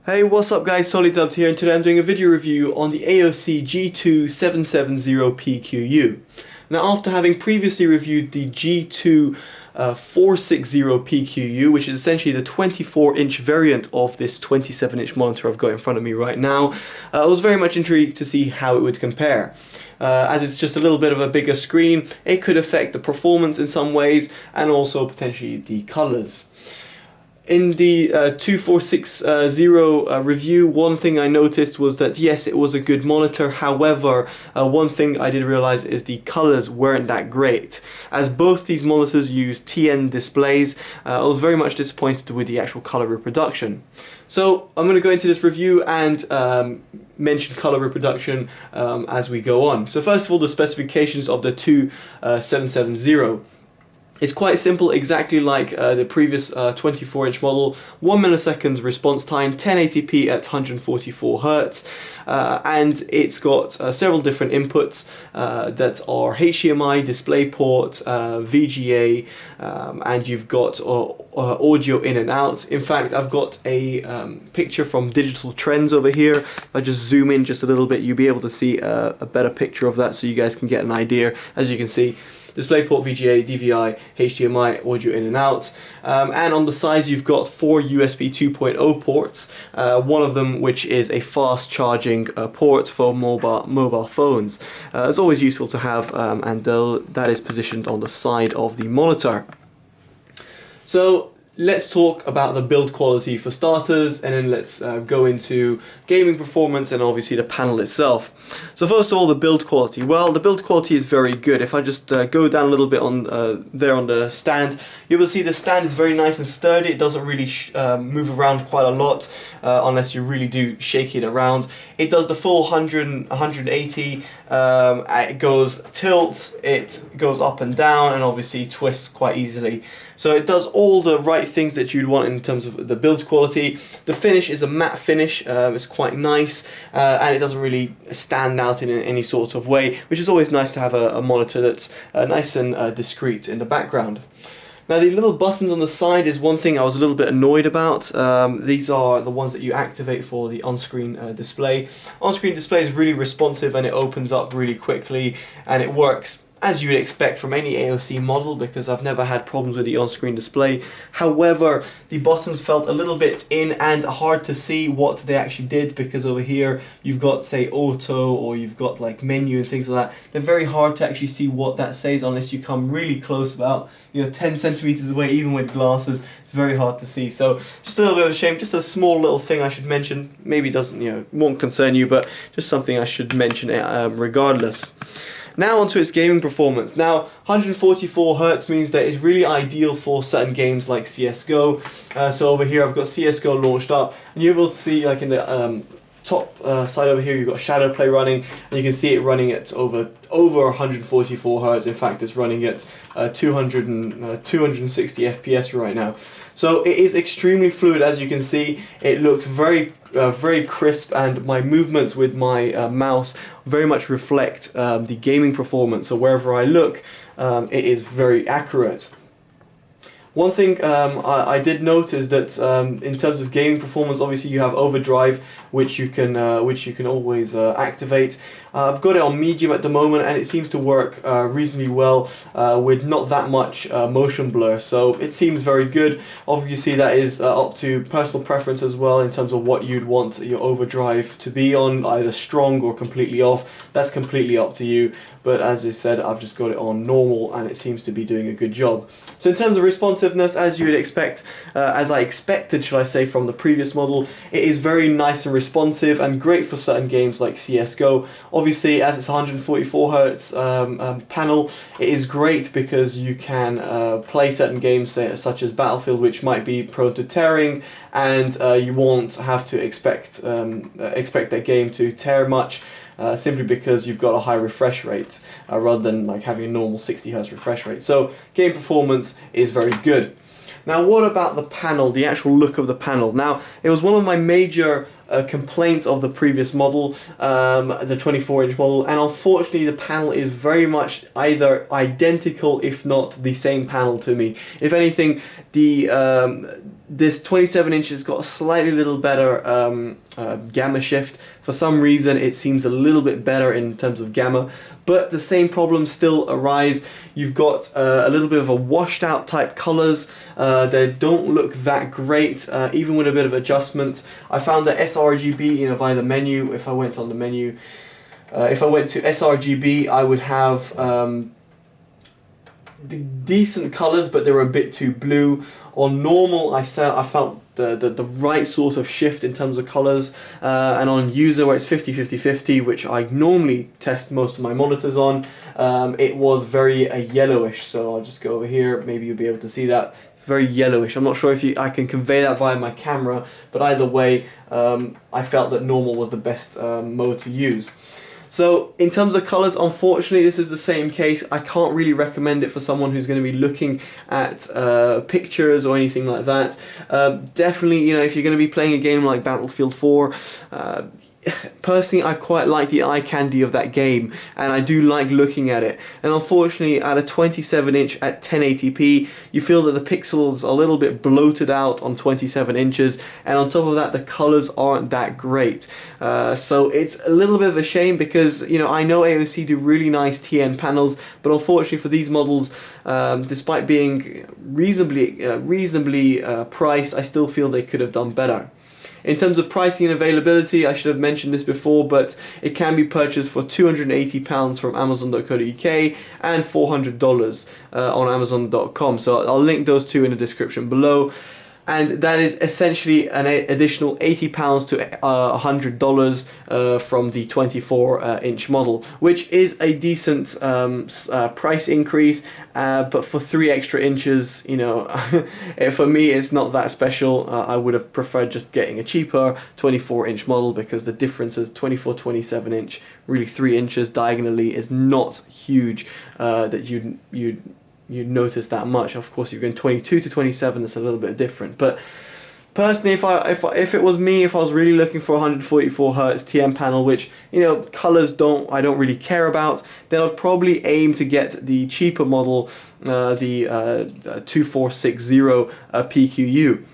Hey, what's up guys, TotallyDubbed here, and today I'm doing a video review on the AOC G2770PQU. Now, after having previously reviewed the G2460PQU, which is essentially the 24-inch variant of this 27-inch monitor I've got in front of me right now, I was very much intrigued to see how it would compare. As it's just a little bit of a bigger screen, it could affect the performance in some ways, and also potentially the colors. In the 2460 review, one thing I noticed was that yes, it was a good monitor. However, one thing I did realize is the colors weren't that great. As both these monitors use TN displays, I was very much disappointed with the actual color reproduction. So I'm going to go into this review and mention color reproduction as we go on. So first of all, the specifications of the 2770. It's quite simple, exactly like the previous 24-inch model. 1 millisecond response time, 1080p at 144 Hz, and it's got several different inputs that are HDMI, DisplayPort, VGA, and you've got audio in and out. In fact, I've got a picture from Digital Trends over here. If I just zoom in just a little bit, you'll be able to see a better picture of that so you guys can get an idea. As you can see, DisplayPort, VGA, DVI, HDMI, audio in and out, and on the sides you've got 4 USB 2.0 ports, one of them which is a fast charging port for mobile phones. It's always useful to have, and that is positioned on the side of the monitor. So let's talk about the build quality for starters, and then let's go into gaming performance and obviously the panel itself. So first of all, the build quality. Well, the build quality is very good. If I just go down a little bit on there on the stand, you will see the stand is very nice and sturdy. It doesn't really move around quite a lot unless you really do shake it around. It does the full 180. It tilts, it goes up and down, and obviously twists quite easily. So it does all the right things that you'd want in terms of the build quality. The finish is a matte finish. It's quite nice, and it doesn't really stand out in any sort of way, which is always nice to have a monitor that's nice and discreet in the background. Now, the little buttons on the side is one thing I was a little bit annoyed about. These are the ones that you activate for the on-screen display. On-screen display is really responsive, and it opens up really quickly, and it works as you would expect from any AOC model, because I've never had problems with the on-screen display. However, the buttons felt a little bit in and hard to see what they actually did, because over here you've got, say, auto, or you've got like menu and things like that. They're very hard to actually see what that says unless you come really close, about 10 centimeters away, even with glasses. It's very hard to see. So just a little bit of a shame, just a small little thing I should mention. Maybe it doesn't, won't concern you, but just something I should mention regardless. Now onto its gaming performance. Now, 144 Hz means that it's really ideal for certain games like CSGO. So over here I've got CSGO launched up, and you're able to see, like in the top side over here, you've got Shadow Play running, and you can see it running at over 144 Hz. In fact, it's running at 260 FPS right now. So it is extremely fluid, as you can see. It looks very crisp, and my movements with my mouse very much reflect the gaming performance. So wherever I look, it is very accurate. One thing I did notice that in terms of gaming performance, obviously you have overdrive, which you can always activate. I've got it on medium at the moment, and it seems to work reasonably well with not that much motion blur. So it seems very good. Obviously that is up to personal preference as well, in terms of what you'd want your overdrive to be on, either strong or completely off. That's completely up to you. But as I said, I've just got it on normal, and it seems to be doing a good job. So in terms of responsiveness, as you would expect, as I expected, should I say, from the previous model, it is very nice and responsive, and great for certain games like CSGO. Obviously, as it's 144 Hz panel, it is great because you can play certain games, such as Battlefield, which might be prone to tearing, and you won't have to expect that game to tear much. Simply because you've got a high refresh rate rather than like having a normal 60 Hz refresh rate. So game performance is very good. Now, what about the panel, the actual look of the panel? Now, it was one of my major complaints of the previous model, the 24-inch model, and unfortunately the panel is very much either identical, if not the same panel to me. If anything, the this 27 inch has got a slightly little better gamma shift. For some reason it seems a little bit better in terms of gamma, but the same problems still arise. You've got a little bit of a washed out type colors. They don't look that great, even with a bit of adjustment. I found that sRGB, you know, via the menu, if I went on the menu, if I went to sRGB, I would have decent colors, but they were a bit too blue. On normal, I felt the right sort of shift in terms of colors, and on user, where it's 50-50-50, which I normally test most of my monitors on, it was very yellowish. So I'll just go over here, maybe you'll be able to see that. It's very yellowish. I'm not sure if I can convey that via my camera, but either way, I felt that normal was the best mode to use. So in terms of colors, unfortunately this is the same case. I can't really recommend it for someone who's going to be looking at pictures or anything like that. Definitely, you know, if you're going to be playing a game like Battlefield 4, personally I quite like the eye candy of that game, and I do like looking at it. And unfortunately at a 27 inch at 1080p, you feel that the pixels are a little bit bloated out on 27 inches, and on top of that the colors aren't that great. So it's a little bit of a shame, because, you know, I know AOC do really nice TN panels, but unfortunately for these models, despite being reasonably priced, I still feel they could have done better. In terms of pricing and availability, I should have mentioned this before, but it can be purchased for £280 from Amazon.co.uk and $400 on Amazon.com. So I'll link those two in the description below. And that is essentially an additional £80 to $100 from the 24-inch model, which is a decent price increase. But for 3 extra inches, you know, for me it's not that special. I would have preferred just getting a cheaper 24-inch model, because the difference is 24-27 inch, really 3 inches diagonally is not huge that you'd notice that much. Of course, you're going 22 to 27, that's a little bit different. But personally, if it was me, if I was really looking for a 144 Hz TN panel, which, you know, colors I don't really care about, then I'd probably aim to get the cheaper model, the 2460 PQU.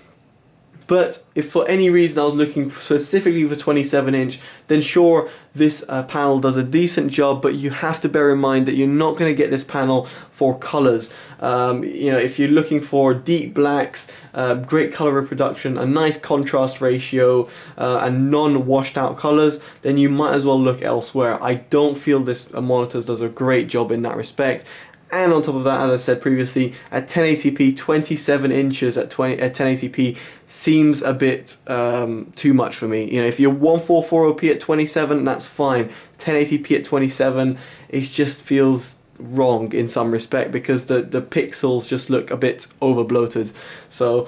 But if for any reason I was looking specifically for 27 inch, then sure, this panel does a decent job, but you have to bear in mind that you're not going to get this panel for colors. You know, if you're looking for deep blacks, great color reproduction, a nice contrast ratio, and non-washed out colors, then you might as well look elsewhere. I don't feel this monitor does a great job in that respect. And on top of that, as I said previously, at 1080p, 27 inches at 1080p seems a bit too much for me. You know, if you're 1440p at 27, that's fine. 1080p at 27, it just feels wrong in some respect, because the pixels just look a bit over bloated. So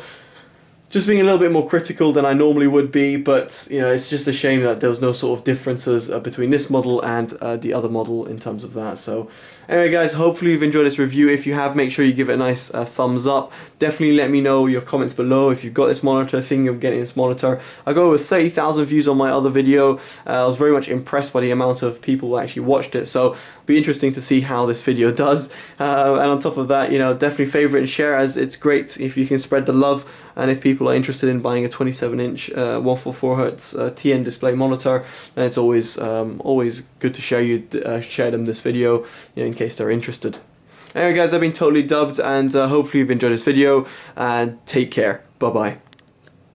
just being a little bit more critical than I normally would be, but, you know, it's just a shame that there was no sort of differences between this model and the other model in terms of that. So anyway guys, hopefully you've enjoyed this review. If you have, make sure you give it a nice thumbs up. Definitely let me know your comments below if you've got this monitor, thinking of getting this monitor. I got over 30,000 views on my other video. I was very much impressed by the amount of people who actually watched it, so it'll be interesting to see how this video does. And on top of that, you know, definitely favorite and share, as it's great if you can spread the love. And if people are interested in buying a 27-inch 144 Hz TN display monitor, then it's always good to share them this video, you know, in case they're interested. Anyway guys, I've been Totally Dubbed, and hopefully you've enjoyed this video, and take care. Bye bye.